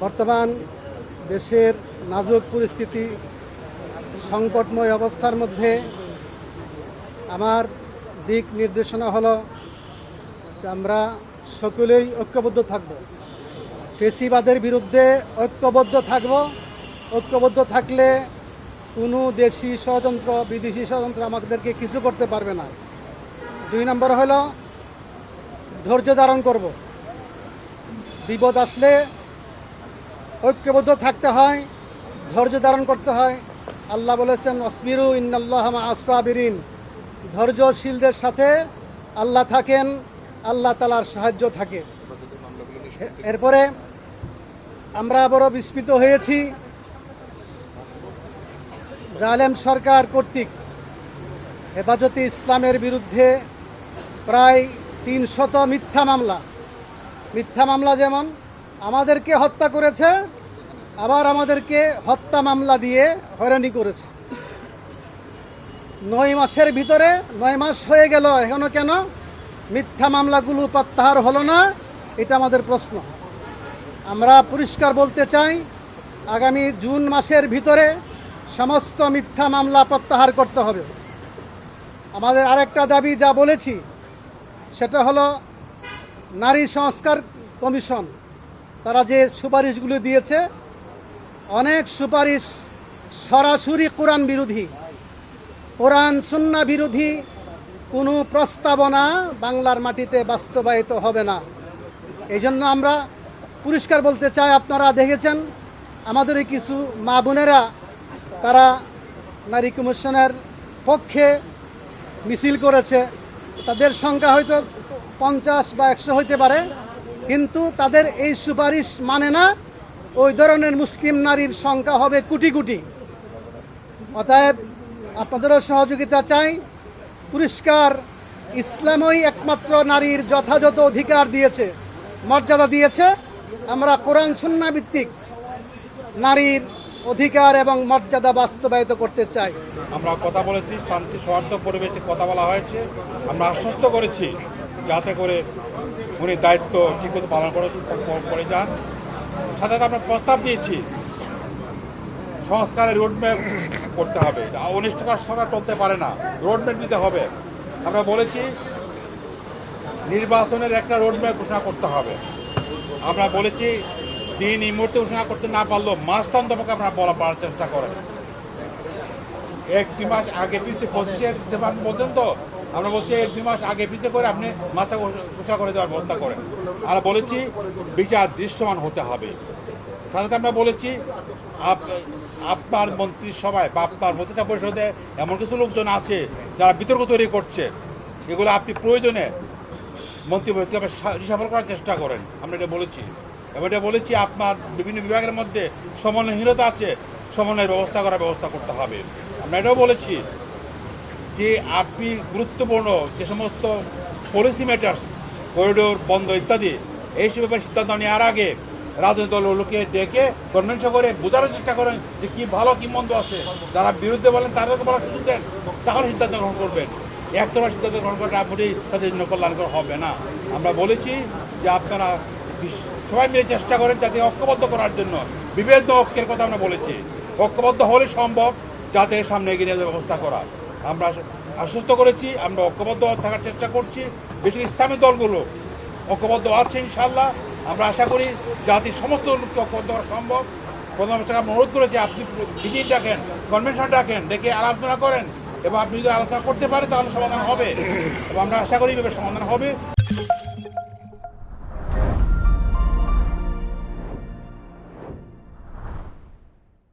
বর্তমান দেশের নাজুক পরিস্থিতি, সংকটময় অবস্থার মধ্যে আমার দিক নির্দেশনা হলো যে আমরা সকলেই ঐক্যবদ্ধ থাকব, ফেসিবাদের বিরুদ্ধে ঐক্যবদ্ধ থাকব। ঐক্যবদ্ধ থাকলে কোনো দেশি ষড়যন্ত্র, বিদেশি ষড়যন্ত্র আমাদেরকে কিছু করতে পারবে না। 2 নম্বর হলো ধৈর্য ধারণ করব। বিপদ আসলে ঐক্যবদ্ধ থাকতে হয়, ধৈর্য ধারণ করতে হয়। আল্লাহ বলেছেন অসবিরু ইন্নাল্লাহা মা'আস সাবিরিন, ধৈর্যশীলদের সাথে আল্লাহ থাকেন, আল্লাহ তাআলার সাহায্য থাকে। এরপরে আমরা বড় বিস্মিত হয়েছি জালেম সরকার কর্তৃক হেফাজতে ইসলামের বিরুদ্ধে প্রায় 300 মিথ্যা মামলা, যেমন আমাদেরকে হত্যা করেছে, আবার আমাদেরকে হত্যা মামলা দিয়ে হয়রানি করেছে। 9 মাসের ভিতরে 9 মাস হয়ে গেল, এখনো কেন মিথ্যা মামলাগুলো প্রত্যাহার হলো না? এটা আমাদের প্রশ্ন। আমরা পরিষ্কার বলতে চাই, আগামী জুন মাসের ভিতরে সমস্ত মিথ্যা মামলা প্রত্যাহার করতে হবে। আমাদের আরেকটা দাবি যা বলেছি সেটা হলো নারী সংস্কার কমিশন, তারা যে সুপারিশগুলো দিয়েছে, অনেক সুপারিশ সরাসরি কোরআন বিরোধী, কোরআন সুন্নাহ বিরোধী। কোনো প্রস্তাবনা বাংলার মাটিতে বাস্তবায়িত হবে না। এই জন্য আমরা পরিষ্কার বলতে চাই, আপনারা দেখেছেন আমাদের কিছু মা বোনেরা তারা নারী কমিশনের পক্ষে মিছিল করেছে। তাদের সংখ্যা হয়তো 50 বা 100 হইতে পারে, কিন্তু তাদের এই সুপারিশ মানে না। ওই ধরনের মুসলিম নারীর সংখ্যা হবে কোটি কোটি। অতএব আপনাদেরও সহযোগিতা চাই। পরিষ্কার ইসলামই একমাত্র নারীর যথাযথ অধিকার দিয়েছে, মর্যাদা দিয়েছে। আমরা কোরআন সুন্নাহ ভিত্তিক নারীর অধিকার এবং মর্যাদা বাস্তবায়িত করতে চাই। আমরা কথা বলেছি, শান্তি সৌহার্দ্য পরিবেশে কথা বলা হয়েছে। আমরা আশ্বস্ত করেছি যাতে করে উনি দায়িত্ব ঠিকমতো পালন করে যান। সাথে সাথে আমরা প্রস্তাব দিয়েছি সংস্কারের রোডম্যাপ করতে হবে। অনিষ্টকর সরকার চলতে পারে না, রোডম্যাপ দিতে হবে। আমরা বলেছি নির্বাচনের একটা রোডম্যাপ ঘোষণা করতে হবে। আমরা বলেছি দিন এই মুহূর্তে ঘোষণা করতে না পারলেও মাসটান্তপক্ষে আপনারা বলার চেষ্টা করেন। 1-2 মাস আগে পিছিয়ে 25 ডিসেম্বর পর্যন্ত আমরা বলছি 1-2 মাস আগে পিছিয়ে করে আপনি মাথা ঘোষণা করে দেওয়ার ব্যবস্থা করেন। আমরা বলেছি বিচার দৃশ্যমান হতে হবে। সাথে আমরা বলেছি আপনার মন্ত্রিসভায় বা আপনার মন্ত্রিসভা পরিষদে এমন কিছু লোকজন আছে যারা বিতর্ক তৈরি করছে, এগুলো আপনি প্রয়োজনে মন্ত্রিপরিষদকে রিসাফল করার চেষ্টা করেন। আমরা এটা বলেছি এবং এটা বলেছি আপনার বিভিন্ন বিভাগের মধ্যে সমন্বয়হীনতা আছে, সমন্বয়ের ব্যবস্থা করতে হবে। আমরা এটাও বলেছি যে আপনি গুরুত্বপূর্ণ যে সমস্ত পলিসি ম্যাটার্স, করিডোর বন্ধ ইত্যাদি, এইসব ব্যাপারে সিদ্ধান্ত নেওয়ার আগে রাজনৈতিক দলগুলোকে ডেকে কনভেন্স করে বোঝানোর চেষ্টা করেন যে কী ভালো কী মন্দ আছে। যারা বিরুদ্ধে বলেন তাদেরকে বলার সুযোগ দেন, তাহলে সিদ্ধান্ত গ্রহণ করবেন। একতরফা সিদ্ধান্ত গ্রহণ করা আপনি তাদের জন্য কল্যাণকর হবে না। আমরা বলেছি যে আপনারা সবাই মিলে চেষ্টা করেন যাতে ঐক্যবদ্ধ করার জন্য। বিভেদ ঐক্যের কথা আমরা বলেছি, ঐক্যবদ্ধ হলে সম্ভব যাতে সামনে এগিয়ে নিয়ে ব্যবস্থা করা। আমরা আশ্বস্ত করেছি আমরা ঐক্যবদ্ধ থাকার চেষ্টা করছি। বেশি ইসলামী দলগুলো ঐক্যবদ্ধ আছে ইনশাল্লাহ। আমরা আশা করি জাতির সমস্ত লোককে ঐক্যবদ্ধ করা সম্ভব। প্রধানমন্ত্রীকে আমরা অনুরোধ করেছি আপনি মিটিং ডাকেন, কনভেনশন ডাকেন, ডেকে আলোচনা করেন এবং আপনি যদি আলোচনা করতে পারেন তাহলে সমাধান হবে এবং আমরা আশা করি এভাবে সমাধান হবে।